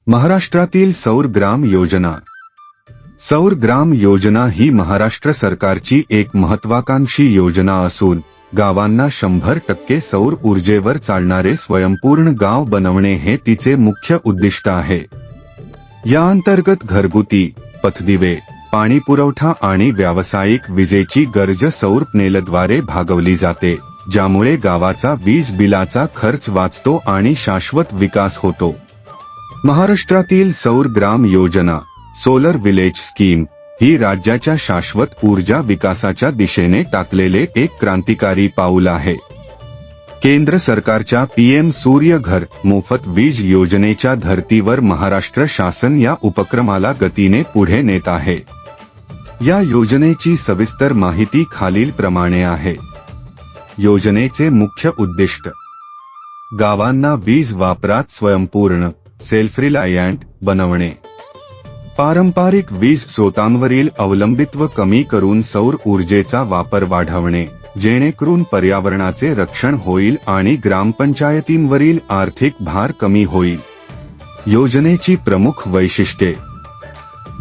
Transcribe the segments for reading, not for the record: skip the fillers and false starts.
महाराष्ट्रातील सौर ग्राम योजना. सौर ग्राम योजना ही महाराष्ट्र सरकारची एक महत्वाकांक्षी योजना असून गावांना 100% सौर ऊर्जेवर चालणारे स्वयंपूर्ण गाव बनवणे हे तिचे मुख्य उद्दिष्ट आहे. या अंतर्गत घरगुती, पथदिवे, पाणी पुरवठा आणि व्यावसायिक विजेची गरज सौर पॅनेलद्वारे भागवली जाते, ज्यामुळे गावाचा वीज बिलाचा खर्च वाचतो आणि शाश्वत विकास होतो. महाराष्ट्रातील सौर Gram Yojana solar village scheme ही राज्याच्या शाश्वत ऊर्जा विकासाच्या दिशेने टाकलेले एक क्रांतिकारी पाऊल आहे. केंद्र सरकारच्या पीएम सूर्य घर मोफत वीज योजनेच्या धर्तीवर महाराष्ट्र शासन या उपक्रमाला गतीने पुढे नेत आहे. या योजनेची सविस्तर माहिती खालीलप्रमाणे आहे. योजनेचे मुख्य उद्दिष्ट: गावांना वीज वापरात स्वयंपूर्ण सेल्फ रिलायंट बनवणे, पारंपरिक वीज स्रोतांवरील अवलंबित्व कमी करून सौर ऊर्जेचा वापर वाढवणे, जेणेकरून पर्यावरणाचे रक्षण होईल आणि ग्रामपंचायतींवरील आर्थिक भार कमी होईल. योजनेची प्रमुख वैशिष्ट्ये: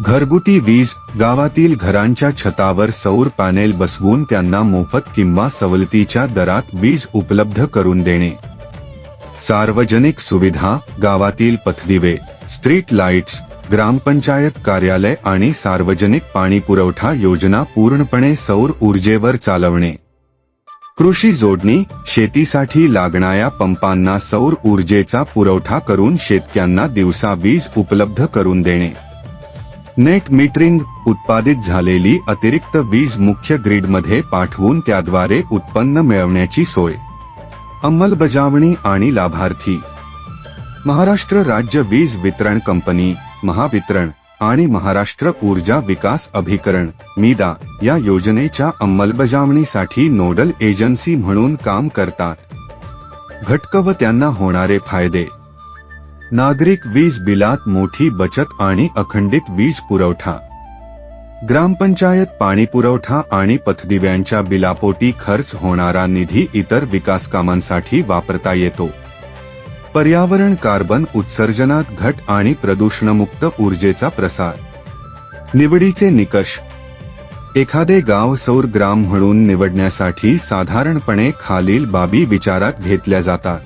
घरगुती वीज, गावातील घरांच्या छतावर सौर पॅनेल बसवून त्यांना मोफत किंवा सवलतीच्या दरात वीज उपलब्ध करून देणे. सार्वजनिक सुविधा, गावातील पथदिवे, स्ट्रीट लाईट्स, ग्रामपंचायत कार्यालय आणि सार्वजनिक पाणी पुरवठा योजना पूर्णपणे सौर ऊर्जेवर चालवणे. कृषी जोडणी, शेतीसाठी लागणाऱ्या पंपांना सौर ऊर्जेचा पुरवठा करून शेतकऱ्यांना दिवसा वीज उपलब्ध करून देणे. नेट मीटरिंग, उत्पादित झालेली अतिरिक्त वीज मुख्य ग्रीडमध्ये पाठवून त्याद्वारे उत्पन्न मिळवण्याची सोय. अंमलबजावणी आणि लाभार्थी: महाराष्ट्र राज्य वीज वितरण कंपनी, महावितरण आणि महाराष्ट्र ऊर्जा विकास अभिकरण (मीदा) या योजनेच्या अंमलबजावणीसाठी नोडल एजन्सी म्हणून काम करतात. घटक व त्यांना होणारे फायदे: नागरिक वीज बिलात मोठी बचत आणि अखंडित वीज पुरवठा. ग्रामपंचायत पाणी पुरवठा आणि पथदिव्यांच्या बिलापोटी खर्च होणारा निधी इतर विकासकामांसाठी वापरता येतो. पर्यावरण कार्बन उत्सर्जनात घट आणि प्रदूषणमुक्त ऊर्जेचा प्रसार. निवडीचे निकष: एखादे गाव सौर ग्राम म्हणून निवडण्यासाठी साधारणपणे खालील बाबी विचारात घेतल्या जातात.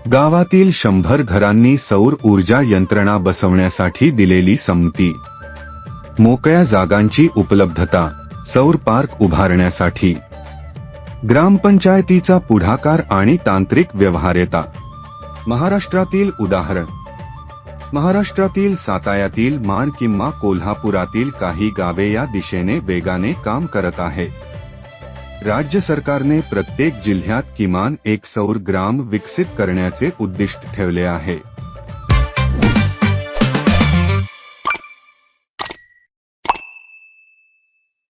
गावातील 100 घरांनी सौर ऊर्जा यंत्रणा बसवण्यासाठी दिलेली संमती. मोकळ्या जागांची उपलब्धता, सौर पार्क उभारण्यासाठी. ग्रामपंचायतीचा पुढाकार आणि तांत्रिक व्यवहार्यता. महाराष्ट्रातील उदाहरण: महाराष्ट्रातील सातायातील माण किंवा कोल्हापुरातील काही गावे या दिशेने वेगाने काम करत आहेत. राज्य सरकारने प्रत्येक जिल्ह्यात किमान एक सौर ग्राम विकसित करण्याचे उद्दिष्ट ठेवले आहे.